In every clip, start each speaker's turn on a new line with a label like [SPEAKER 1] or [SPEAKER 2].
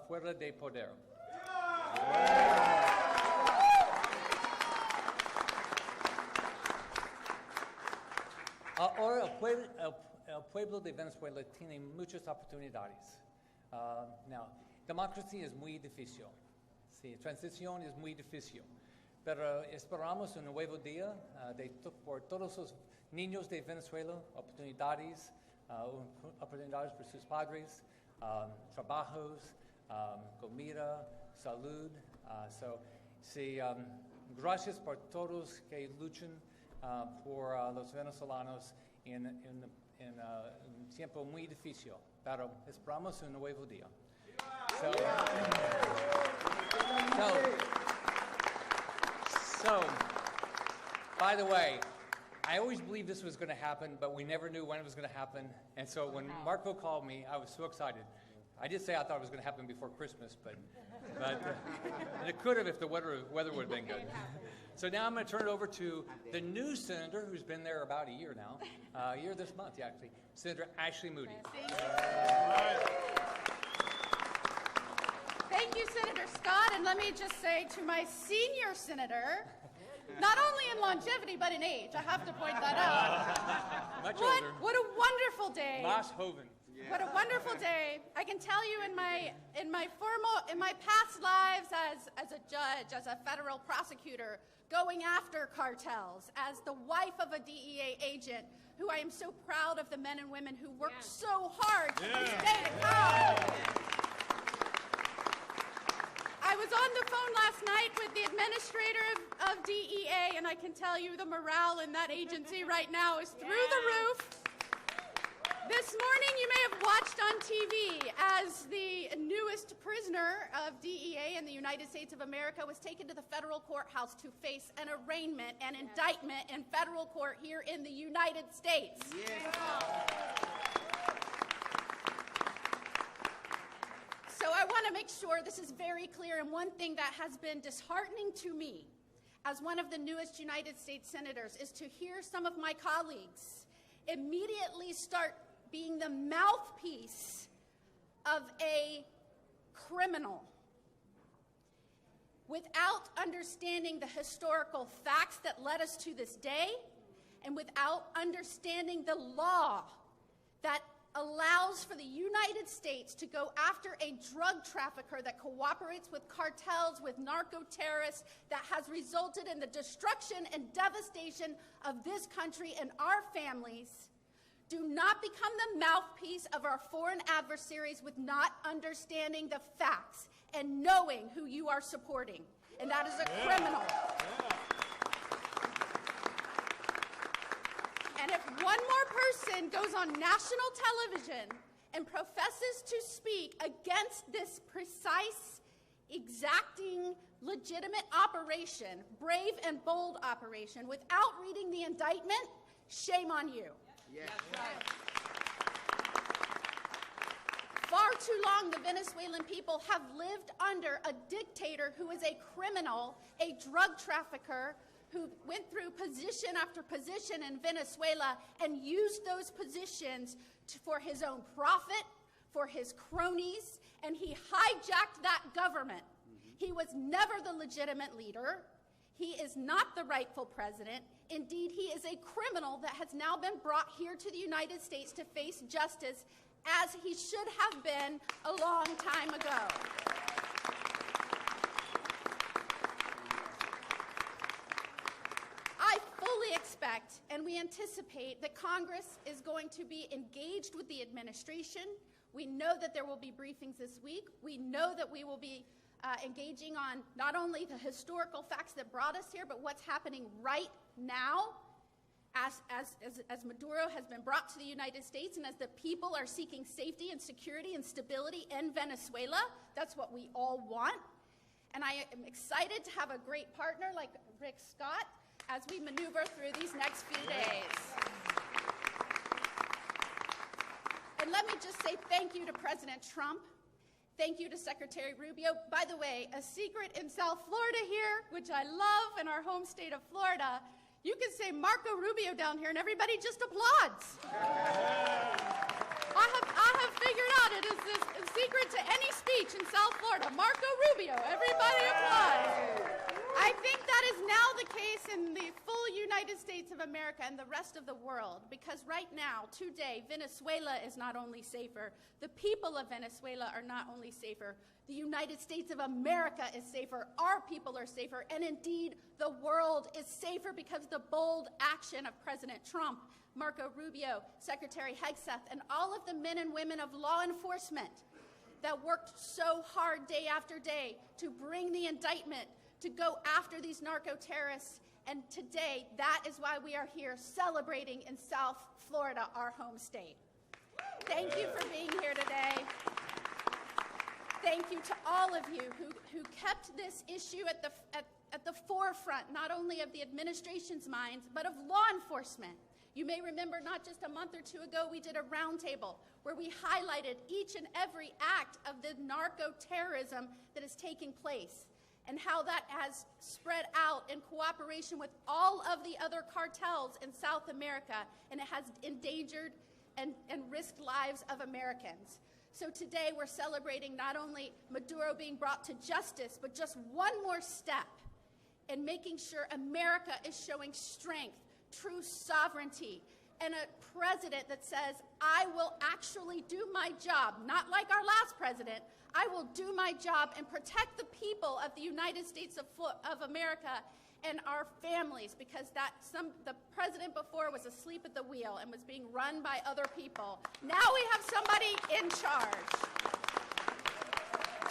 [SPEAKER 1] fuera de poder. Ahora el pueblo de Venezuela tiene muchas oportunidades. Now, democracia es muy difícil. Sí, transición es muy difícil. Pero esperamos un nuevo día por todos los niños de Venezuela, oportunidades para sus padres, trabajos, comida, salud. Gracias por todos que luchan por los venezolanos en un tiempo muy difícil. Pero esperamos un nuevo día. So, by the way, I always believed this was going to happen, but we never knew when it was going to happen. And so when Marco called me, I was so excited. I did say I thought it was going to happen before Christmas, but and it could have if the weather would have been good. So now I'm going to turn it over to the new senator who's been there about a year now, a year this month, actually, Senator Ashley Moody.
[SPEAKER 2] Thank you, Senator Scott. And let me just say to my senior senator, not only in longevity, but in age, I have to point that out.
[SPEAKER 1] Much older.
[SPEAKER 2] What a wonderful day.
[SPEAKER 1] Mas Hoven.
[SPEAKER 2] Yeah. What a wonderful day. I can tell you in my past lives as a judge, as a federal prosecutor, going after cartels, as the wife of a DEA agent, who I am so proud of the men and women who worked so hard to this day to come. I was on the phone last night with the administrator of DEA, and I can tell you the morale in that agency right now is through the roof. This morning, you may have watched on TV as the newest prisoner of DEA in the United States of America was taken to the federal courthouse to face an arraignment and indictment in federal court here in the United States. So I want to make sure this is very clear, and one thing that has been disheartening to me as one of the newest United States senators is to hear some of my colleagues immediately start being the mouthpiece of a criminal without understanding the historical facts that led us to this day and without understanding the law that allows for the United States to go after a drug trafficker that cooperates with cartels, with narco-terrorists, that has resulted in the destruction and devastation of this country and our families. Do not become the mouthpiece of our foreign adversaries with not understanding the facts and knowing who you are supporting. And that is a criminal. And if one more person goes on national television and professes to speak against this precise, exacting, legitimate operation, brave and bold operation, without reading the indictment, shame on you. Yes. Far too long, the Venezuelan people have lived under a dictator who is a criminal, a drug trafficker, who went through position after position in Venezuela and used those positions for his own profit, for his cronies, and he hijacked that government. He was never the legitimate leader. He is not the rightful president. Indeed, he is a criminal that has now been brought here to the United States to face justice, as he should have been a long time ago. I fully expect and we anticipate that Congress is going to be engaged with the administration. We know that there will be briefings this week. We know that we will be engaging on not only the historical facts that brought us here, but what's happening right now as Maduro has been brought to the United States and as the people are seeking safety and security and stability in Venezuela. That's what we all want. And I am excited to have a great partner like Rick Scott as we maneuver through these next few days. And let me just say thank you to President Trump. Thank you to Secretary Rubio. By the way, a secret in South Florida here, which I love in our home state of Florida, you can say Marco Rubio down here and everybody just applauds. I have figured out it is the secret to any speech in South Florida. Marco Rubio, everybody applause. I think that is now the case in the full United States of America and the rest of the world, because right now, today, Venezuela is not only safer, the people of Venezuela are not only safer, the United States of America is safer, our people are safer, and indeed, the world is safer because of the bold action of President Trump, Marco Rubio, Secretary Hegseth, and all of the men and women of law enforcement that worked so hard day after day to bring the indictment, to go after these narco-terrorists. And today, that is why we are here celebrating in South Florida, our home state. Thank you for being here today. Thank you to all of you who kept this issue at the forefront, not only of the administration's minds, but of law enforcement. You may remember not just a month or two ago, we did a roundtable where we highlighted each and every act of the narco-terrorism that is taking place and how that has spread out in cooperation with all of the other cartels in South America, and it has endangered and risked lives of Americans. So today we're celebrating not only Maduro being brought to justice, but just one more step in making sure America is showing strength, true sovereignty, and a president that says, I will actually do my job, not like our last president. I will do my job and protect the people of the United States of America and our families, because the president before was asleep at the wheel and was being run by other people. Now we have somebody in charge.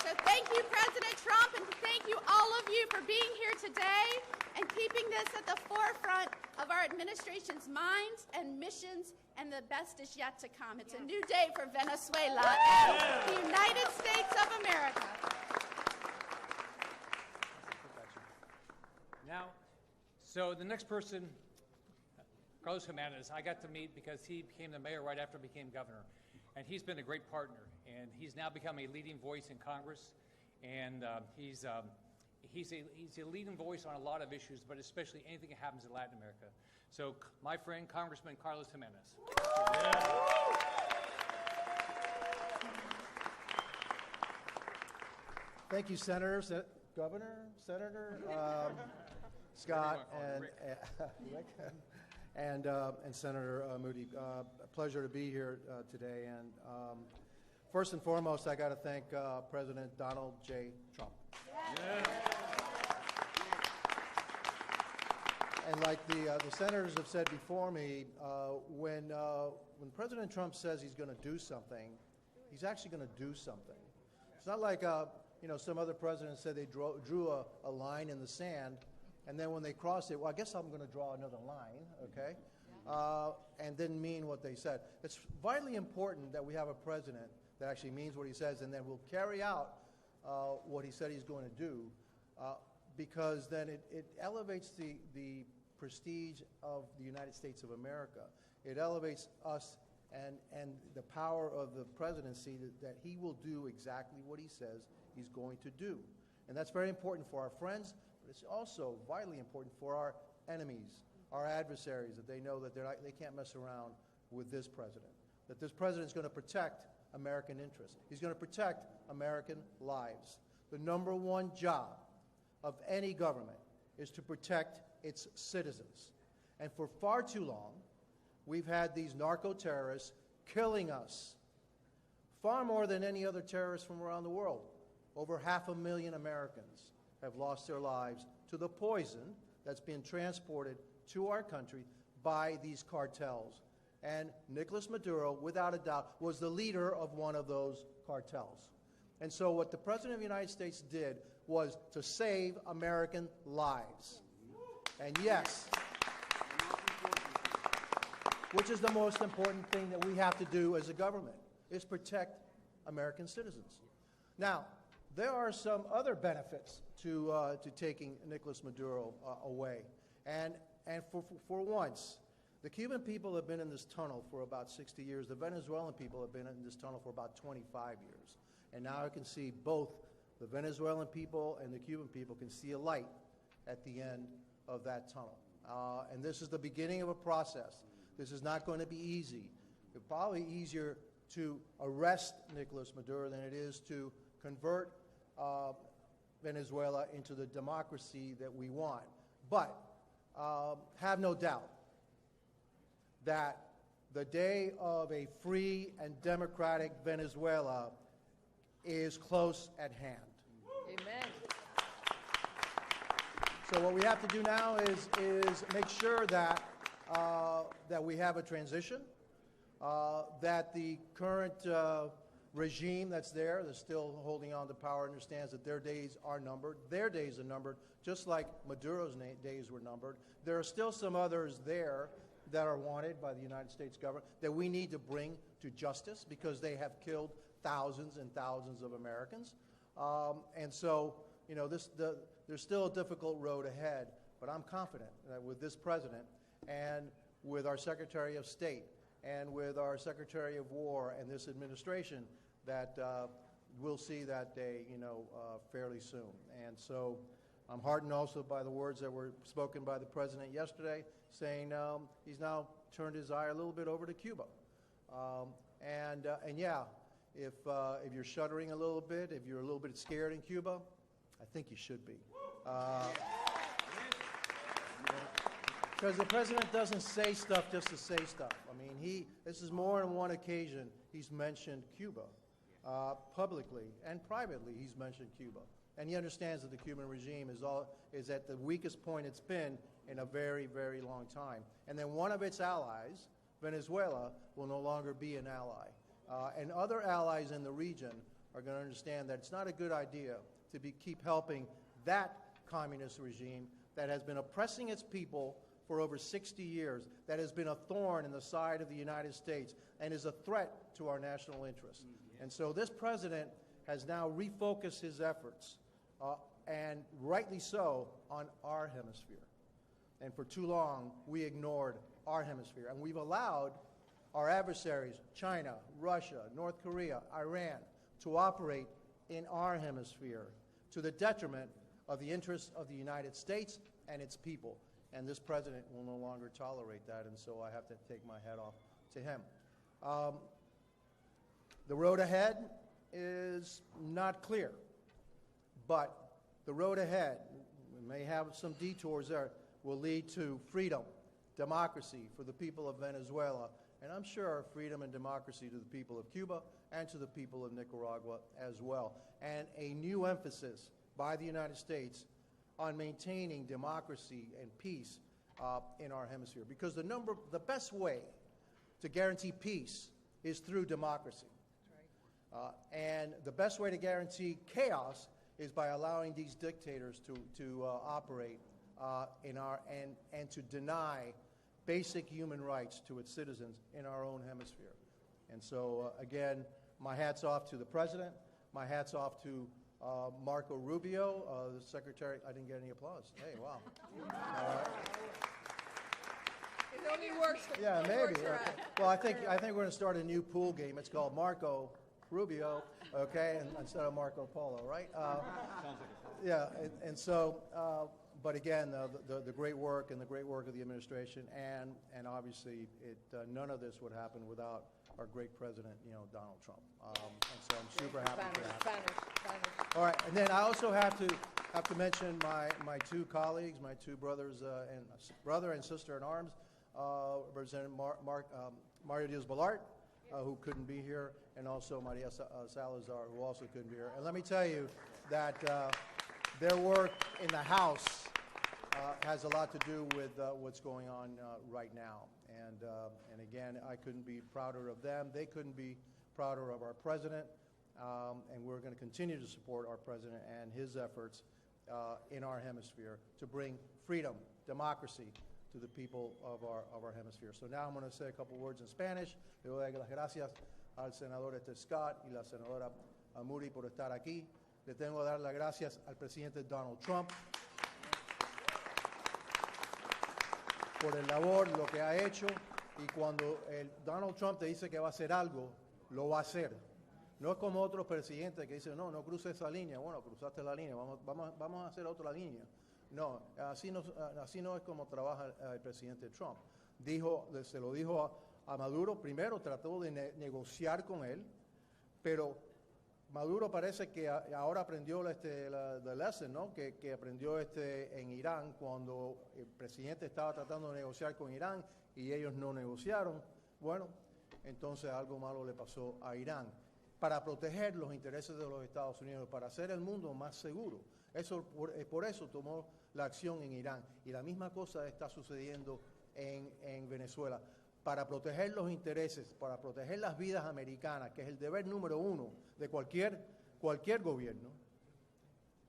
[SPEAKER 2] So thank you, President Trump, and thank you all of you for being here today and keeping this at the forefront of our administration's minds and missions, and the best is yet to come. It's a new day for Venezuela and the United States of America.
[SPEAKER 1] Now, so the next person, Carlos Jimenez, I got to meet because he became the mayor right after I became governor. And he's been a great partner. And he's now become a leading voice in Congress. And he's a leading voice on a lot of issues, but especially anything that happens in Latin America. So my friend, Congressman Carlos Jimenez.
[SPEAKER 3] Thank you, Senator, Governor, Senator, Scott, and Senator Moody. A pleasure to be here today. And first and foremost, I got to thank President Donald J. Trump. And like the senators have said before me, when President Trump says he's going to do something, he's actually going to do something. It's not like some other presidents said they drew a line in the sand, and then when they crossed it, well, I guess I'm going to draw another line, okay? And didn't mean what they said. It's vitally important that we have a president that actually means what he says, and then will carry out what he said he's going to do, because then it elevates the prestige of the United States of America. It elevates us and the power of the presidency that he will do exactly what he says he's going to do. And that's very important for our friends, but it's also vitally important for our enemies, our adversaries, that they know that they can't mess around with this president, that this president is going to protect American interests. He's going to protect American lives. The number one job of any government is to protect its citizens. And for far too long, we've had these narco-terrorists killing us far more than any other terrorists from around the world. Over 500,000 Americans have lost their lives to the poison that's been transported to our country by these cartels. And Nicolás Maduro, without a doubt, was the leader of one of those cartels. And so what the President of the United States did was to save American lives. And yes, which is the most important thing that we have to do as a government, is protect American citizens. Now, there are some other benefits to taking Nicolás Maduro away. And for once, the Cuban people have been in this tunnel for about 60 years. The Venezuelan people have been in this tunnel for about 25 years. And now I can see both the Venezuelan people and the Cuban people can see a light at the end of that tunnel. And this is the beginning of a process. This is not going to be easy. It's probably easier to arrest Nicolás Maduro than it is to convert Venezuela into the democracy that we want. But have no doubt that the day of a free and democratic Venezuela is close at hand.
[SPEAKER 4] Amen.
[SPEAKER 3] So what we have to do now is make sure that, that we have a transition, that the current regime that's there, that's still holding on to power, understands that their days are numbered. Their days are numbered, just like Maduro's days were numbered. There are still some others there that are wanted by the United States government that we need to bring to justice because they have killed thousands and thousands of Americans. And so, you know, there's still a difficult road ahead, but I'm confident that with this president and with our Secretary of State and with our Secretary of War and this administration that we'll see that day, you know, fairly soon. And so I'm heartened also by the words that were spoken by the president yesterday, saying he's now turned his eye a little bit over to Cuba. And yeah, if you're shuddering a little bit, if you're a little bit scared in Cuba, I think you should be. Because the president doesn't say stuff just to say stuff. I mean, this is more than one occasion he's mentioned Cuba. Publicly and privately, he's mentioned Cuba. And he understands that the Cuban regime is at the weakest point it's been in a very, very long time. And then one of its allies, Venezuela, will no longer be an ally. And other allies in the region are going to understand that it's not a good idea to keep helping that communist regime that has been oppressing its people for over 60 years, that has been a thorn in the side of the United States and is a threat to our national interests. And so this president has now refocused his efforts, and rightly so, on our hemisphere. And for too long, we ignored our hemisphere. And we've allowed our adversaries, China, Russia, North Korea, Iran, to operate in our hemisphere to the detriment of the interests of the United States and its people. And this president will no longer tolerate that, and so I have to take my hat off to him. The road ahead is not clear, but the road ahead, we may have some detours there, will lead to freedom, democracy for the people of Venezuela, and I'm sure freedom and democracy to the people of Cuba and to the people of Nicaragua as well, and a new emphasis by the United States on maintaining democracy and peace in our hemisphere. Because the best way to guarantee peace is through democracy. And the best way to guarantee chaos is by allowing these dictators to operate and to deny basic human rights to its citizens in our own hemisphere. And so, again, my hat's off to the president. My hat's off to Marco Rubio, the secretary. I didn't get any applause. Hey, wow.
[SPEAKER 4] It only works for
[SPEAKER 3] Yeah, maybe.
[SPEAKER 4] for
[SPEAKER 3] Okay. Well, I think we're going to start a new pool game. It's called Marco Rubio, okay, instead of Marco Polo, right? Yeah, and so, but again, the great work and the great work of the administration, and obviously, none of this would happen without our great president, you know, Donald Trump. And so I'm super happy for that.
[SPEAKER 4] Spanish.
[SPEAKER 3] All right, and then I also have to mention my two colleagues, my two brothers brother and sister in arms, Representative Mario Diaz-Balart, who couldn't be here, and also Maria Salazar, who also couldn't be here. And let me tell you that their work in the House has a lot to do with what's going on right now. And again, I couldn't be prouder of them. They couldn't be prouder of our president. And we're going to continue to support our president and his efforts in our hemisphere to bring freedom, democracy to the people of our hemisphere. So now I'm going to say a couple words in Spanish. Le doy las gracias al senador Scott y la senadora Moody por estar aquí. Le tengo que dar las gracias al presidente Donald Trump por el labor, lo que ha hecho, y cuando Donald Trump te dice que va a hacer algo, lo va a hacer. No es como otros presidentes que dicen, no cruce esa línea. Bueno, cruzaste la línea, vamos a hacer otra línea. No, así no es como trabaja el presidente Trump. Se lo dijo a Maduro. Primero trató de negociar con él, pero Maduro parece que ahora aprendió la lesson, ¿no? Que aprendió en Irán cuando el presidente estaba tratando de negociar con Irán y ellos no negociaron. Bueno, entonces algo malo le pasó a Irán. Para proteger los intereses de los Estados Unidos, para hacer el mundo más seguro. Por eso tomó la acción en Irán. Y la misma cosa está sucediendo en Venezuela. Para proteger los intereses, para proteger las vidas americanas, que es el deber número uno de cualquier gobierno,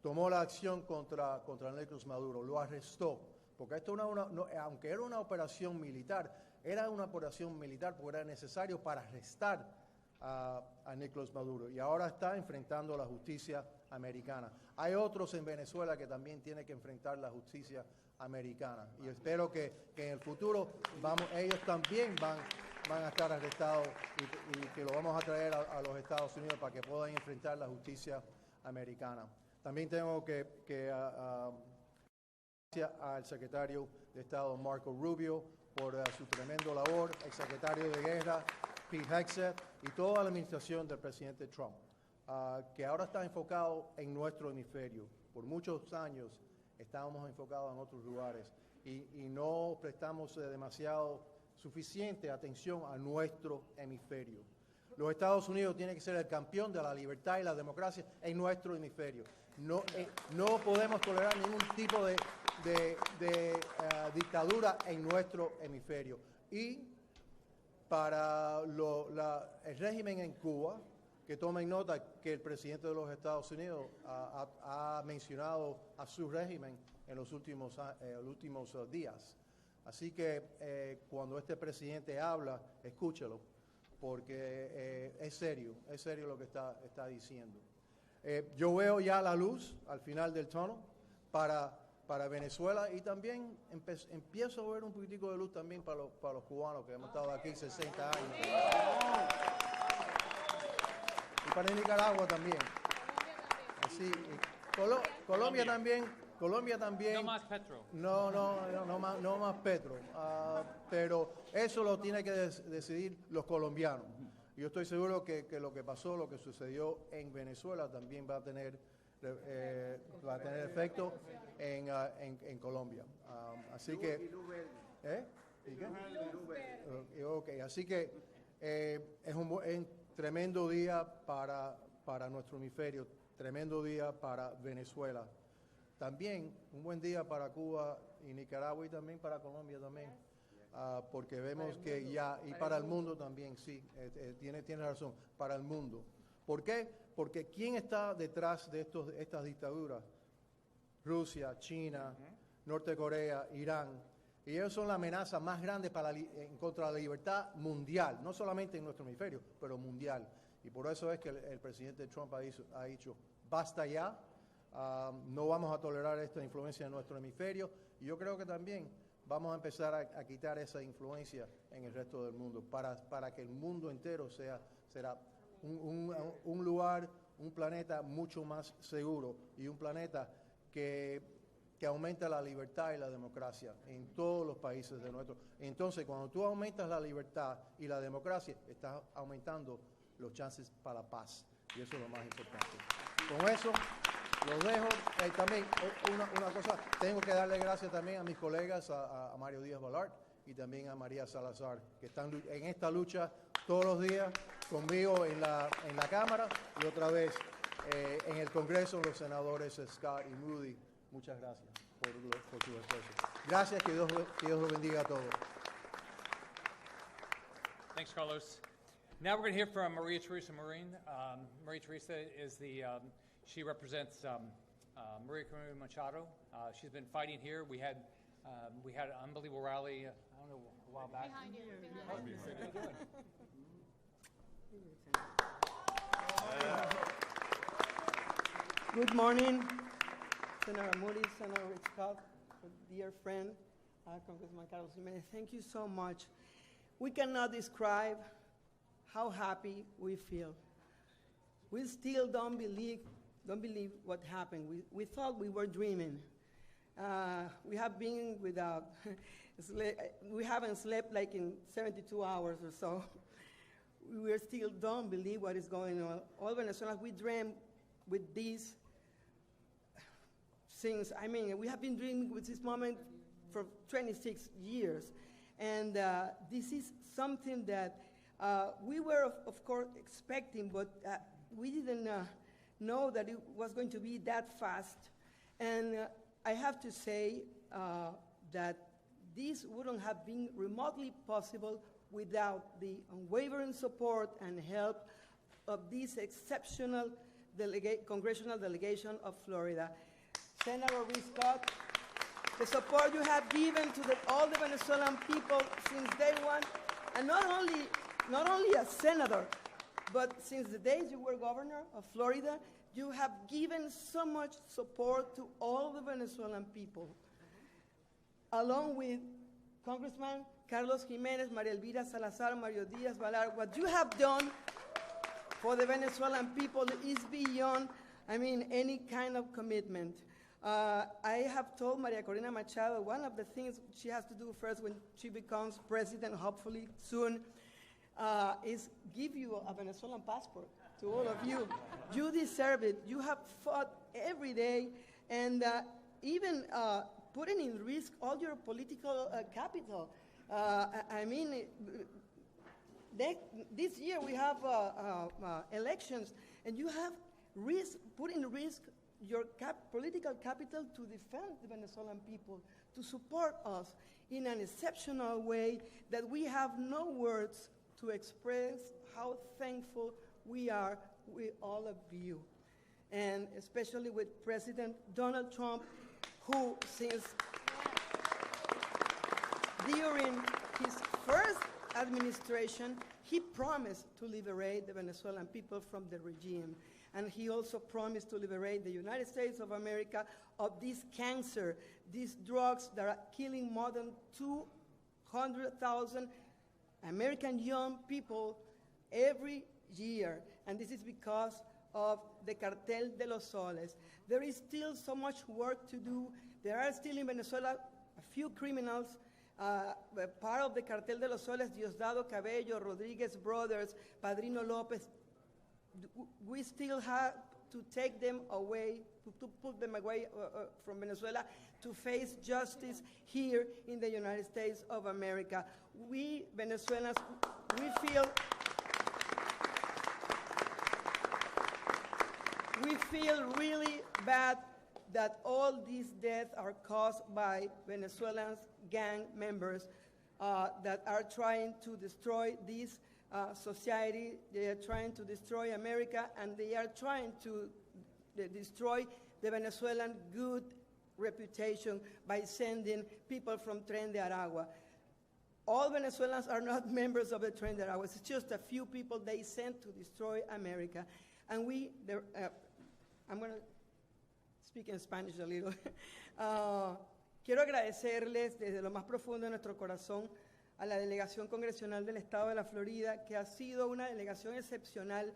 [SPEAKER 3] tomó la acción contra Nicolás Maduro, lo arrestó. Porque esto aunque era una operación militar porque era necesario para arrestar a Nicolás Maduro. Y ahora está enfrentando la justicia americana. Hay otros en Venezuela que también tienen que enfrentar la justicia americana. Y espero que en el futuro ellos también van a estar arrestados y que lo vamos a traer a los Estados Unidos para que puedan enfrentar la justicia americana. También tengo que gracias al secretario de Estado Marco Rubio por su tremendo labor, el secretario de Guerra Pete Hegseth y toda la administración del presidente Trump, que ahora está enfocado en nuestro hemisferio. Por muchos años estábamos enfocados en otros lugares y no prestamos suficiente atención a nuestro hemisferio. Los Estados Unidos tienen que ser el campeón de la libertad y la democracia en nuestro hemisferio. No podemos tolerar ningún tipo de dictadura en nuestro hemisferio. Y para el régimen en Cuba, que tomen nota que el presidente de los Estados Unidos ha mencionado a su régimen en los últimos días. Así que cuando este presidente habla, escúchelo, porque es serio lo que está diciendo. Yo veo ya la luz al final del túnel para Venezuela y también empiezo a ver un poquitico de luz también para los cubanos que hemos estado aquí 60 años. Y para Nicaragua también. Así, Colombia también.
[SPEAKER 1] No más petro.
[SPEAKER 3] No más petro. Pero eso lo tiene que decidir los colombianos. Yo estoy seguro que lo que sucedió en Venezuela también va a tener efecto en Colombia. Así que... Okay, así que es un tremendo día para nuestro hemisferio, tremendo día para Venezuela. También un buen día para Cuba y Nicaragua y también para Colombia también. Porque vemos que ya, y para el mundo también, sí, tiene razón, para el mundo. ¿Por qué? Porque ¿quién está detrás de estas dictaduras? Rusia, China, Norte Corea, Irán. Y ellos son la amenaza más grande en contra de la libertad mundial, no solamente en nuestro hemisferio, pero mundial. Y por eso es que el presidente Trump ha dicho, basta ya, no vamos a tolerar esta influencia en nuestro hemisferio. Y yo creo que también vamos a empezar a quitar esa influencia en el resto del mundo para que el mundo entero será un lugar, un planeta mucho más seguro y un planeta que aumenta la libertad y la democracia en todos los países de nuestro. Entonces, cuando tú aumentas la libertad y la democracia, estás aumentando los chances para la paz. Y eso es lo más importante. Con eso, los dejo. También, una cosa, tengo que darle gracias también a mis colegas, a Mario Díaz Balart y también a María Salazar, que están en esta lucha todos los días conmigo en la Cámara y otra vez en el Congreso, los senadores Scott y Moody. Muchas gracias por su esfuerzo. Gracias, que Dios los bendiga a todos.
[SPEAKER 1] Thanks, Carlos. Now we're going to hear from Maria Teresa Marin. Maria Teresa is she represents Maria Corina Machado. She's been fighting here. We had an unbelievable rally, I don't know, a while back.
[SPEAKER 2] Behind you.
[SPEAKER 1] How are you doing?
[SPEAKER 5] Good morning, Senator Moody, Senator Scott, dear friend, Congressman Carlos Jimenez. Thank you so much. We cannot describe how happy we feel. We still don't believe what happened. We thought we were dreaming. We have been without, we haven't slept like in 72 hours or so. We still don't believe what is going on. All Venezuelans, we dream with these things. I mean, we have been dreaming with this moment for 26 years. And this is something that we were, of course, expecting, but we didn't know that it was going to be that fast. And I have to say that this wouldn't have been remotely possible without the unwavering support and help of this exceptional congressional delegation of Florida. Senator Scott, the support you have given to all the Venezuelan people since day one, and not only as senator, but since the days you were governor of Florida, you have given so much support to all the Venezuelan people. Along with Congressman Carlos Jimenez, Maria Elvira Salazar, Mario Diaz-Balart, what you have done for the Venezuelan people is beyond, I mean, any kind of commitment. I have told Maria Corina Machado one of the things she has to do first when she becomes president, hopefully soon, is give you a Venezuelan passport to all of you. You deserve it. You have fought every day, and even putting in risk all your political capital. I mean, this year we have elections, and you have put in risk your political capital to defend the Venezuelan people, to support us in an exceptional way that we have no words to express how thankful we are with all of you. And especially with President Donald Trump, who since during his first administration, he promised to liberate the Venezuelan people from the regime. And he also promised to liberate the United States of America of this cancer, these drugs that are killing more than 200,000 American young people every year. And this is because of the Cartel de los Soles. There is still so much work to do. There are still in Venezuela a few criminals, part of the Cartel de los Soles, Diosdado Cabello, Rodriguez brothers, Padrino Lopez. We still have to take them away, to put them away from Venezuela to face justice here in the United States of America. We Venezuelans, we feel really bad that all these deaths are caused by Venezuelans gang members that are trying to destroy this society. They are trying to destroy America, and they are trying to destroy the Venezuelan good reputation by sending people from Tren de Aragua. All Venezuelans are not members of the Tren de Aragua. It's just a few people they sent to destroy America. And I'm going to speak in Spanish a little. Quiero agradecerles desde lo más profundo de nuestro corazón a la delegación congresional del Estado de la Florida, que ha sido una delegación excepcional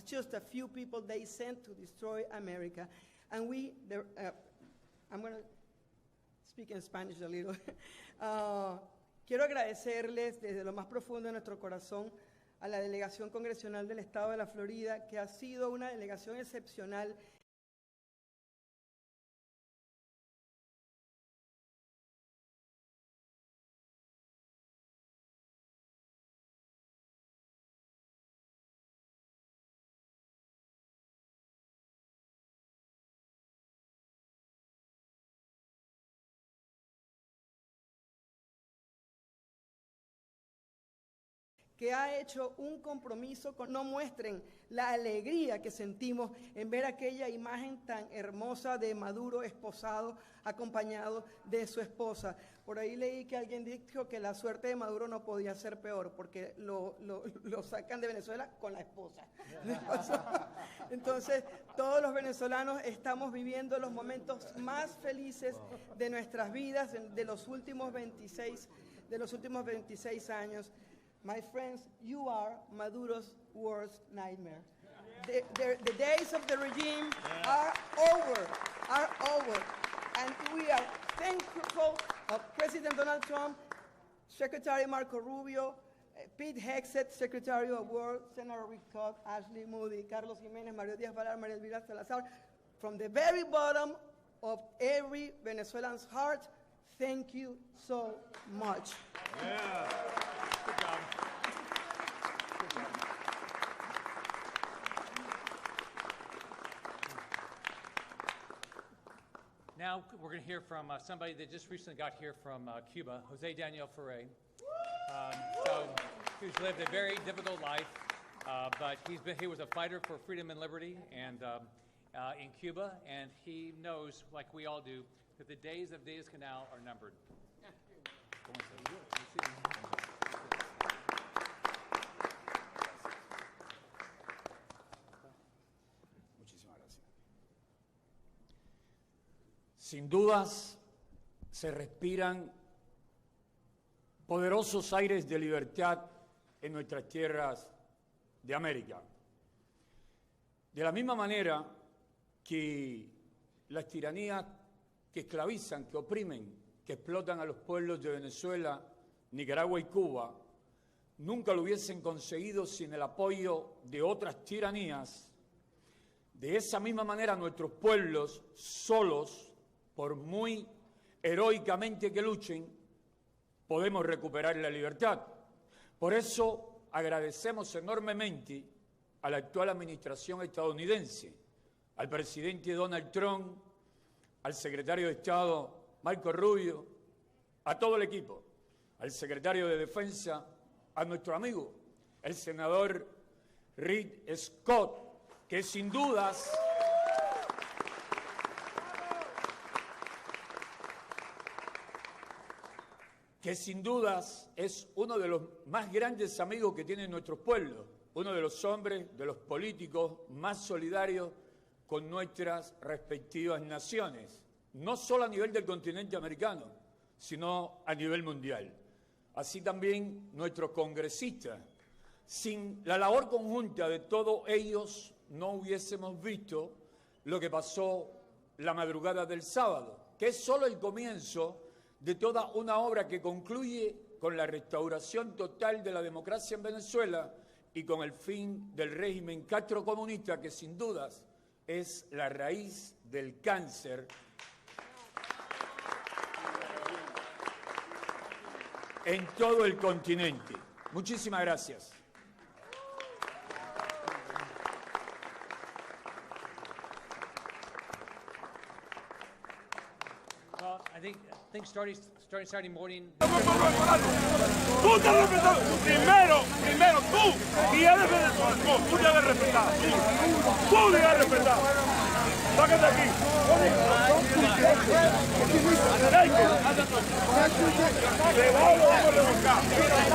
[SPEAKER 5] just a few people they sent to destroy America. And I'm going to speak in Spanish a little. Quiero agradecerles desde lo más profundo de nuestro corazón a la delegación congresional del Estado de la Florida, que ha sido una delegación excepcional que ha hecho un compromiso no muestren la alegría que sentimos en ver aquella imagen tan hermosa de Maduro esposado, acompañado de su esposa. Por ahí leí que alguien dijo que la suerte de Maduro no podía ser peor, porque lo sacan de Venezuela con la esposa. Entonces, todos los venezolanos estamos viviendo los momentos más felices de nuestras vidas, de los últimos 26 años. My friends, you are Maduro's worst nightmare. The days of the regime are over. And we are thankful of President Donald Trump, Secretary Marco Rubio, Pete Hegseth, Secretary of War, Senator Ashley Moody, Carlos Jiménez, Mario Díaz-Balart, María Elvira Salazar. From the very bottom of every Venezuelan's heart, thank you so much.
[SPEAKER 6] Yeah. Good job.
[SPEAKER 1] Now we're going to hear from somebody that just recently got here from Cuba, Jose Daniel Ferrer. So he's lived a very difficult life, but he was a fighter for freedom and liberty and in Cuba, and he knows, like we all do, that the days of Diaz-Canal are numbered.
[SPEAKER 6] Muchísimas gracias. Sin dudas, se respiran poderosos aires de libertad en nuestras tierras de América. De la misma manera que las tiranías que esclavizan, que oprimen, que explotan a los pueblos de Venezuela, Nicaragua y Cuba, nunca lo hubiesen conseguido sin el apoyo de otras tiranías. De esa misma manera nuestros pueblos solos, por muy heroicamente que luchen, podemos recuperar la libertad. Por eso agradecemos enormemente a la actual administración estadounidense, al presidente Donald Trump, al secretario de Estado Marco Rubio, a todo el equipo, al secretario de Defensa, a nuestro amigo, el senador Reed Scott, que sin dudas es uno de los más grandes amigos que tienen nuestros pueblos, uno de los hombres, de los políticos más solidarios con nuestras respectivas naciones, no solo a nivel del continente americano, sino a nivel mundial. Así también nuestros congresistas. Sin la labor conjunta de todos ellos no hubiésemos visto lo que pasó la madrugada del sábado, que es solo el comienzo de toda una obra que concluye con la restauración total de la democracia en Venezuela y con el fin del régimen castrocomunista, que sin dudas es la raíz del cáncer en todo el continente. Muchísimas gracias.
[SPEAKER 1] Well, I think starting Saturday morning.
[SPEAKER 7] Tú te respetas, primero tú, y eres venezolano, tú debes respetar, tú debes respetar. Sácate aquí. Te vamos a revocar.